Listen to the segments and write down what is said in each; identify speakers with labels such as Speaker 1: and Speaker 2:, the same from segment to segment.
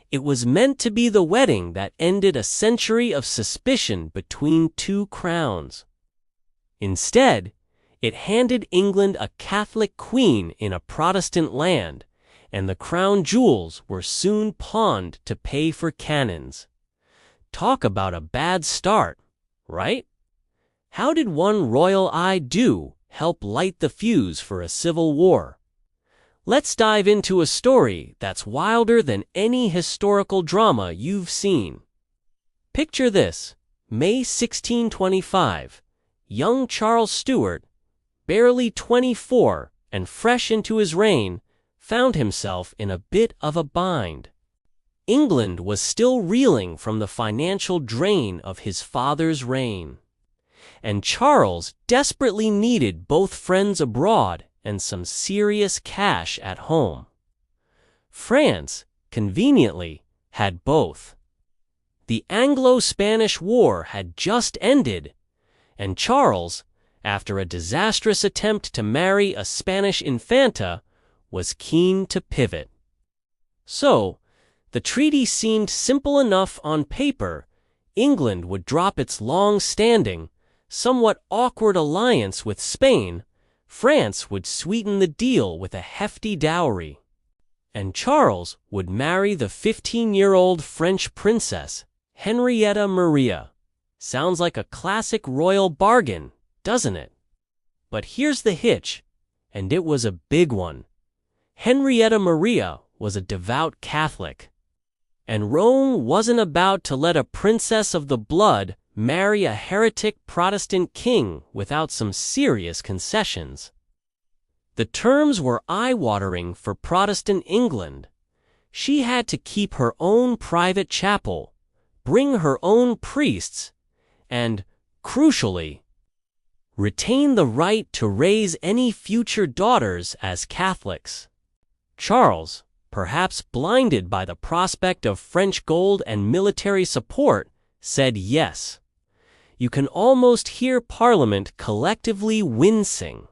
Speaker 1: It was meant to be the wedding that ended a century of suspicion between two crowns. Instead, it handed England a Catholic queen in a Protestant land, and the crown jewels were soon pawned to pay for cannons. Talk about a bad start, right? How did one royal I-do help light the fuse for a civil war? Let's dive into a story that's wilder than any historical drama you've seen. Picture this: May 1625, young Charles Stuart, barely 24 and fresh into his reign, found himself in a bit of a bind. England was still reeling from the financial drain of his father's reign, and Charles desperately needed both friends abroad and some serious cash at home. France, conveniently, had both. The Anglo-Spanish War had just ended, and Charles, after a disastrous attempt to marry a Spanish infanta, was keen to pivot. So, the treaty seemed simple enough on paper. England would drop its long-standing, somewhat awkward alliance with Spain. France would sweeten the deal with a hefty dowry, and Charles would marry the 15-year-old French princess, Henrietta Maria. Sounds like a classic royal bargain, doesn't it? But here's the hitch, and it was a big one. Henrietta Maria was a devout Catholic, and Rome wasn't about to let a princess of the blood marry a heretic Protestant king without some serious concessions. The terms were eye-watering for Protestant England. She had to keep her own private chapel, bring her own priests, and, crucially, retain the right to raise any future daughters as Catholics. Charles, perhaps blinded by the prospect of French gold and military support, said yes. You can almost hear Parliament collectively wincing.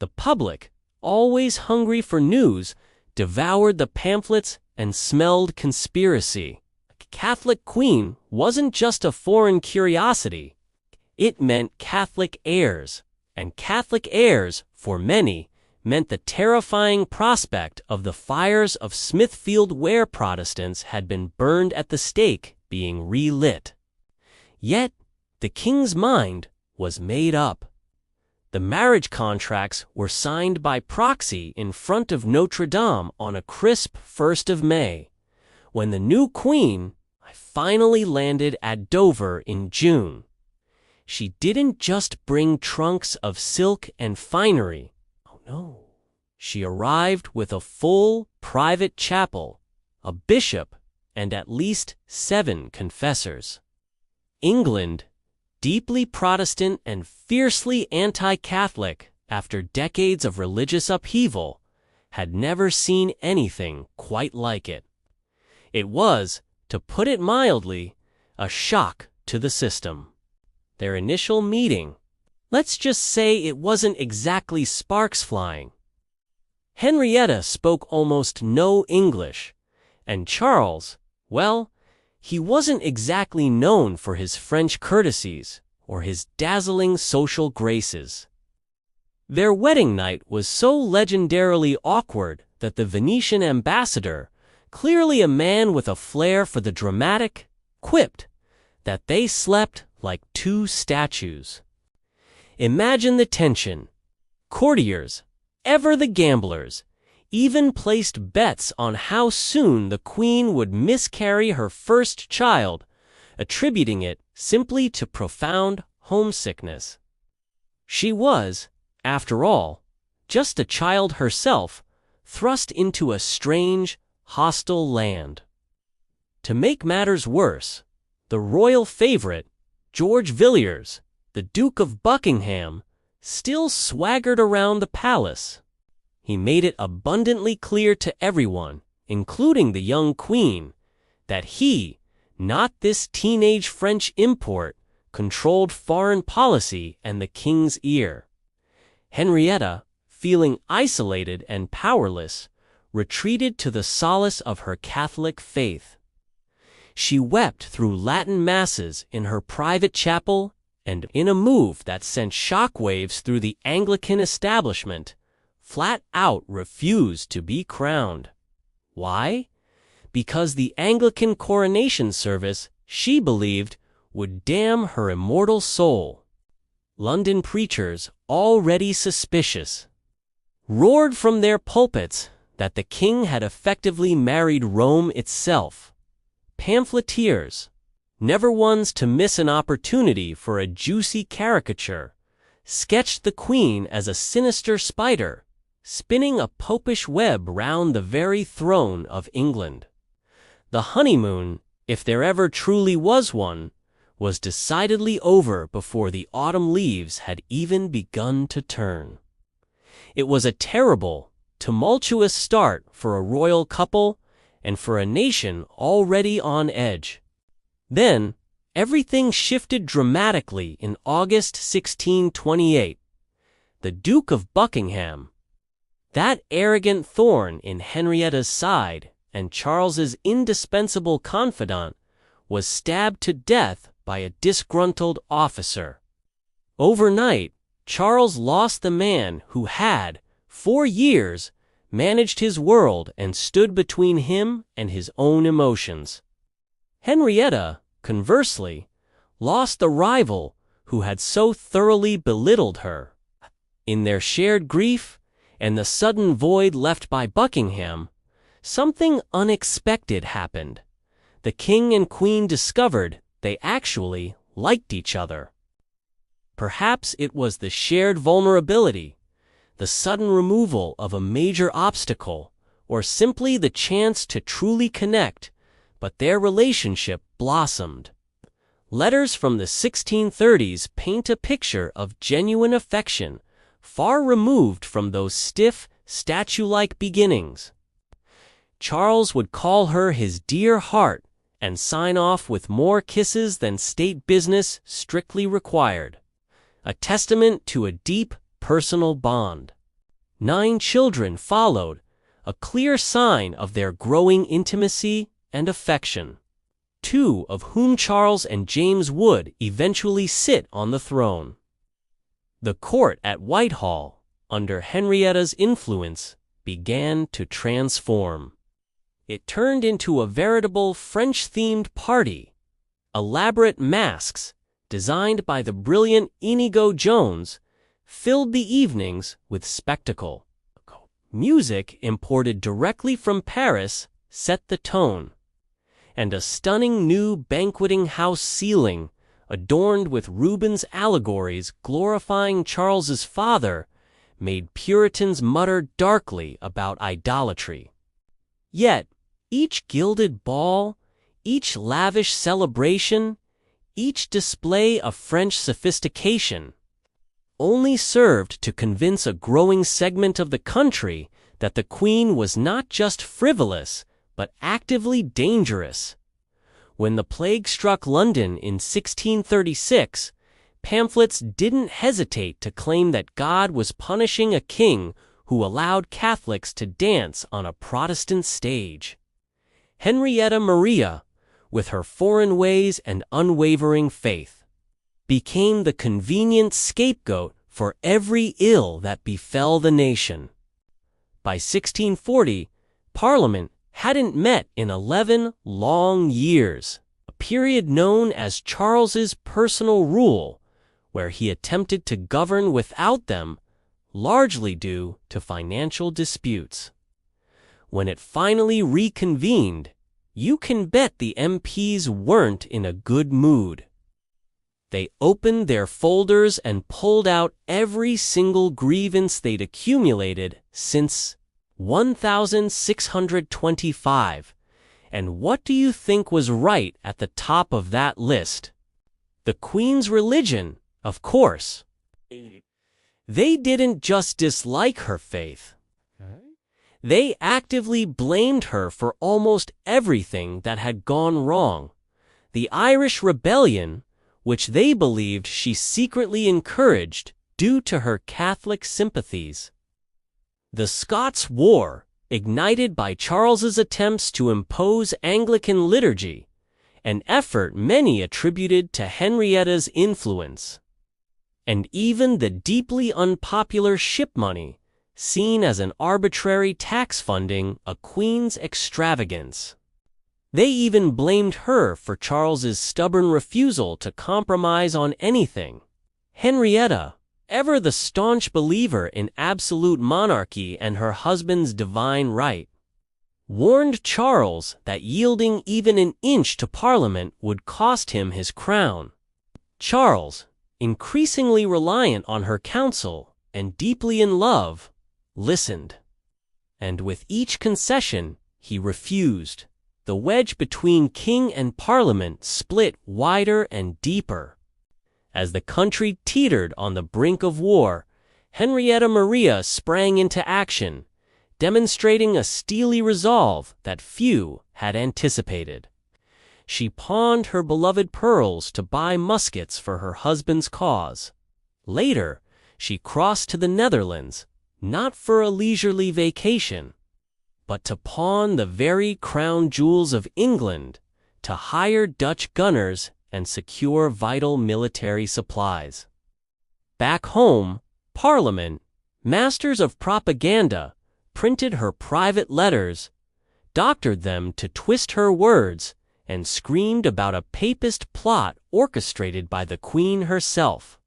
Speaker 1: The public, always hungry for news, devoured the pamphlets and smelled conspiracy. A Catholic queen wasn't just a foreign curiosity. It meant Catholic heirs, and Catholic heirs, for many, meant the terrifying prospect of the fires of Smithfield where Protestants had been burned at the stake being relit. Yet, the king's mind was made up. The marriage contracts were signed by proxy in front of Notre Dame on a crisp 1st of May, when the new queen finally landed at Dover in June. She didn't just bring trunks of silk and finery. Oh no. She arrived with a full private chapel, a bishop, and at least 7 confessors. England, deeply Protestant and fiercely anti-Catholic after decades of religious upheaval, had never seen anything quite like it. It was, to put it mildly, a shock to the system. Their initial meeting, let's just say it wasn't exactly sparks flying. Henrietta spoke almost no English, and Charles, well, he wasn't exactly known for his French courtesies or his dazzling social graces. Their wedding night was so legendarily awkward that the Venetian ambassador, clearly a man with a flair for the dramatic, quipped that they slept like 2 statues. Imagine the tension. Courtiers, ever the gamblers, even placed bets on how soon the queen would miscarry her first child, attributing it simply to profound homesickness. She was, after all, just a child herself, thrust into a strange, hostile land. To make matters worse, the royal favorite, George Villiers, the Duke of Buckingham, still swaggered around the palace. He made it abundantly clear to everyone, including the young queen, that he, not this teenage French import, controlled foreign policy and the king's ear. Henrietta, feeling isolated and powerless, retreated to the solace of her Catholic faith. She wept through Latin masses in her private chapel, and in a move that sent shockwaves through the Anglican establishment, flat out refused to be crowned. Why? Because the Anglican coronation service, she believed, would damn her immortal soul. London preachers, already suspicious, roared from their pulpits that the king had effectively married Rome itself. Pamphleteers, never ones to miss an opportunity for a juicy caricature, sketched the queen as a sinister spider, spinning a popish web round the very throne of England. The honeymoon, if there ever truly was one, was decidedly over before the autumn leaves had even begun to turn. It was a terrible, tumultuous start for a royal couple and for a nation already on edge. Then, everything shifted dramatically in August 1628. The Duke of Buckingham, that arrogant thorn in Henrietta's side and Charles's indispensable confidant, was stabbed to death by a disgruntled officer. Overnight, Charles lost the man who had, for years, managed his world and stood between him and his own emotions. Henrietta, conversely, lost the rival who had so thoroughly belittled her. In their shared grief and the sudden void left by Buckingham, something unexpected happened. The king and queen discovered they actually liked each other. Perhaps it was the shared vulnerability, the sudden removal of a major obstacle, or simply the chance to truly connect, but their relationship blossomed. Letters from the 1630s paint a picture of genuine affection, far removed from those stiff, statue-like beginnings. Charles would call her his dear heart and sign off with more kisses than state business strictly required, a testament to a deep personal bond. 9 children followed, a clear sign of their growing intimacy and affection, 2 of whom Charles and James would eventually sit on the throne. The court at Whitehall, under Henrietta's influence, began to transform. It turned into a veritable French-themed party. Elaborate masks, designed by the brilliant Inigo Jones, filled the evenings with spectacle. Music imported directly from Paris set the tone, and a stunning new banqueting house ceiling, adorned with Rubens' allegories glorifying Charles's father, made Puritans mutter darkly about idolatry. Yet, each gilded ball, each lavish celebration, each display of French sophistication, only served to convince a growing segment of the country that the Queen was not just frivolous, but actively dangerous. When the plague struck London in 1636, pamphlets didn't hesitate to claim that God was punishing a king who allowed Catholics to dance on a Protestant stage. Henrietta Maria, with her foreign ways and unwavering faith, became the convenient scapegoat for every ill that befell the nation. By 1640, Parliament hadn't met in 11 long years, a period known as Charles's personal rule, where he attempted to govern without them, largely due to financial disputes. When it finally reconvened, you can bet the MPs weren't in a good mood. They opened their folders and pulled out every single grievance they'd accumulated since 1625. And what do you think was right at the top of that list? The Queen's religion, of course. They didn't just dislike her faith. They actively blamed her for almost everything that had gone wrong. The Irish Rebellion, which they believed she secretly encouraged due to her Catholic sympathies. The Scots War, ignited by Charles's attempts to impose Anglican liturgy, an effort many attributed to Henrietta's influence. And even the deeply unpopular ship money, seen as an arbitrary tax funding a queen's extravagance. They even blamed her for Charles's stubborn refusal to compromise on anything. Henrietta, ever the staunch believer in absolute monarchy and her husband's divine right, warned Charles that yielding even an inch to Parliament would cost him his crown. Charles, increasingly reliant on her counsel and deeply in love, listened. And with each concession, he refused. The wedge between king and Parliament split wider and deeper. As the country teetered on the brink of war, Henrietta Maria sprang into action, demonstrating a steely resolve that few had anticipated. She pawned her beloved pearls to buy muskets for her husband's cause. Later, she crossed to the Netherlands, not for a leisurely vacation, but to pawn the very crown jewels of England, to hire Dutch gunners and secure vital military supplies. Back home, Parliament, masters of propaganda, printed her private letters, doctored them to twist her words, and screamed about a papist plot orchestrated by the Queen herself.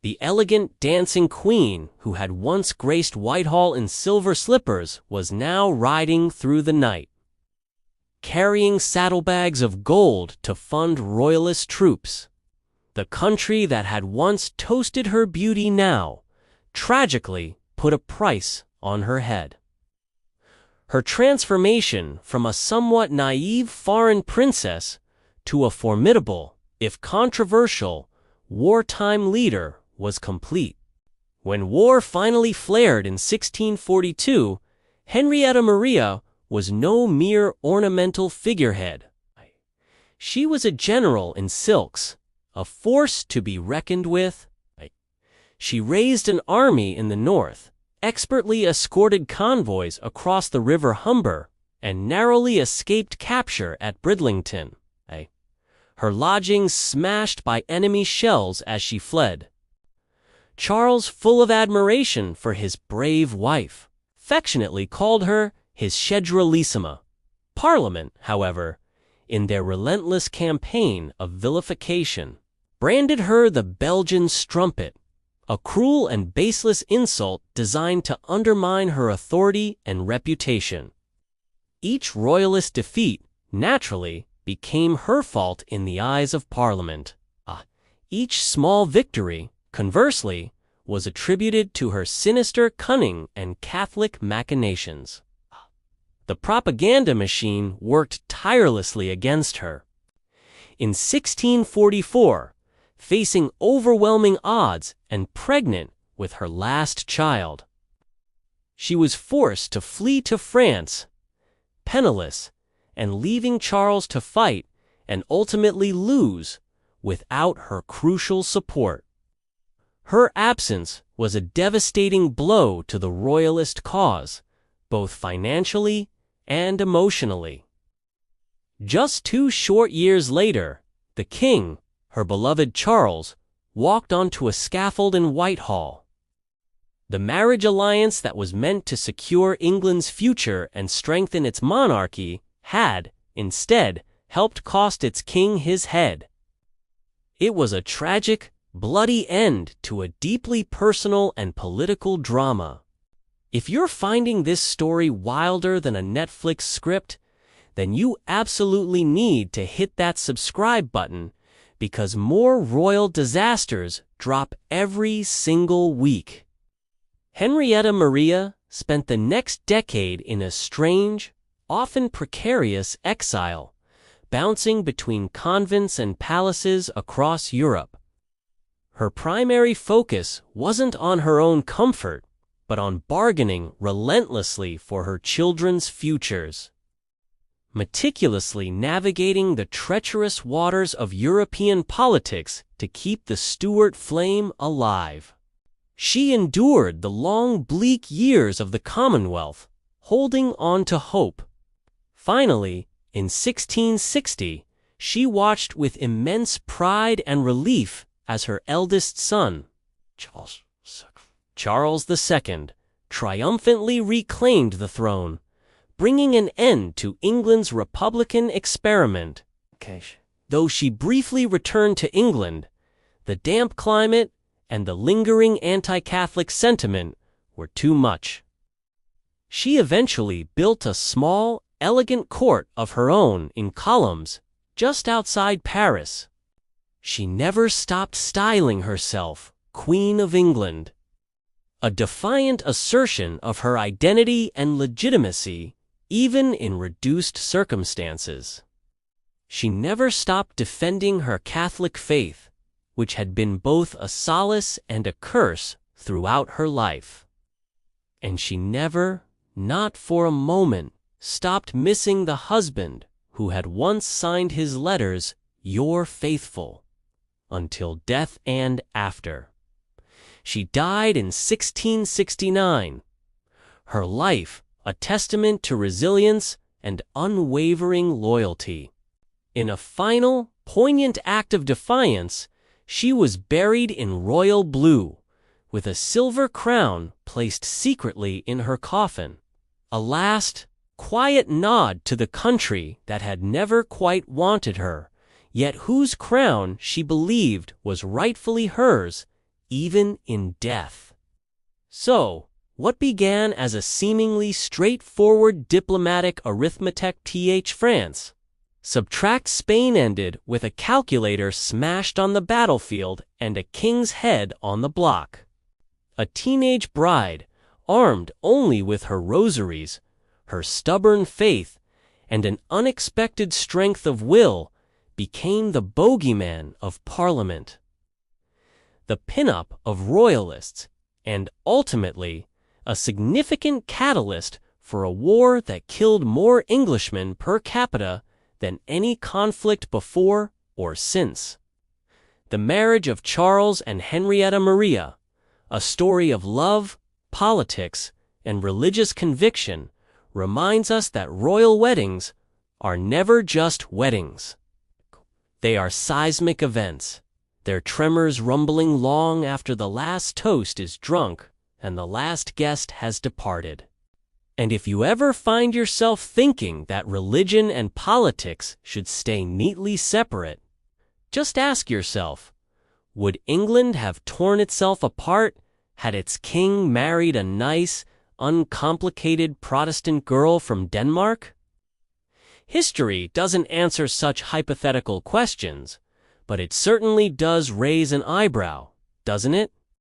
Speaker 1: The elegant dancing queen who had once graced Whitehall in silver slippers was now riding through the night, carrying saddlebags of gold to fund royalist troops. The country that had once toasted her beauty now, tragically, put a price on her head. Her transformation from a somewhat naive foreign princess to a formidable, if controversial, wartime leader was complete. When war finally flared in 1642, Henrietta Maria was no mere ornamental figurehead. She was a general in silks, a force to be reckoned with. She raised an army in the north, expertly escorted convoys across the River Humber, and narrowly escaped capture at Bridlington, her lodgings smashed by enemy shells as she fled. Charles, full of admiration for his brave wife, affectionately called her his Schedralissima. Parliament, however, in their relentless campaign of vilification, branded her the Belgian strumpet, a cruel and baseless insult designed to undermine her authority and reputation. Each royalist defeat, naturally, became her fault in the eyes of Parliament. Each small victory, conversely, was attributed to her sinister cunning and Catholic machinations. The propaganda machine worked tirelessly against her. In 1644, facing overwhelming odds and pregnant with her last child, she was forced to flee to France, penniless, and leaving Charles to fight and ultimately lose without her crucial support. Her absence was a devastating blow to the royalist cause, both financially and emotionally. Just 2 short years later, the king, her beloved Charles, walked onto a scaffold in Whitehall. The marriage alliance that was meant to secure England's future and strengthen its monarchy had, instead, helped cost its king his head. It was a tragic, bloody end to a deeply personal and political drama. If you're finding this story wilder than a Netflix script, then you absolutely need to hit that subscribe button, because more royal disasters drop every single week. Henrietta Maria spent the next decade in a strange, often precarious exile, bouncing between convents and palaces across Europe. Her primary focus wasn't on her own comfort, but on bargaining relentlessly for her children's futures. Meticulously navigating the treacherous waters of European politics to keep the Stuart flame alive. She endured the long, bleak years of the Commonwealth, holding on to hope. Finally, in 1660, she watched with immense pride and relief as her eldest son, Charles II, triumphantly reclaimed the throne, bringing an end to England's Republican experiment. Though she briefly returned to England, the damp climate and the lingering anti-Catholic sentiment were too much. She eventually built a small, elegant court of her own in Columns, just outside Paris. She never stopped styling herself Queen of England, a defiant assertion of her identity and legitimacy, even in reduced circumstances. She never stopped defending her Catholic faith, which had been both a solace and a curse throughout her life. And she never, not for a moment, stopped missing the husband who had once signed his letters, "Your faithful," until death and after. She died in 1669, her life a testament to resilience and unwavering loyalty. In a final, poignant act of defiance, she was buried in royal blue, with a silver crown placed secretly in her coffin, a last, quiet nod to the country that had never quite wanted her, yet whose crown she believed was rightfully hers, even in death. So, what began as a seemingly straightforward diplomatic arithmetic France? Subtract Spain ended with a calculator smashed on the battlefield and a king's head on the block. A teenage bride, armed only with her rosaries, her stubborn faith, and an unexpected strength of will, became the bogeyman of Parliament, the pin-up of royalists, and ultimately, a significant catalyst for a war that killed more Englishmen per capita than any conflict before or since. The marriage of Charles and Henrietta Maria, a story of love, politics, and religious conviction, reminds us that royal weddings are never just weddings. They are seismic events, their tremors rumbling long after the last toast is drunk and the last guest has departed. And if you ever find yourself thinking that religion and politics should stay neatly separate, just ask yourself, would England have torn itself apart had its king married a nice, uncomplicated Protestant girl from Denmark? History doesn't answer such hypothetical questions, but it certainly does raise an eyebrow, doesn't it?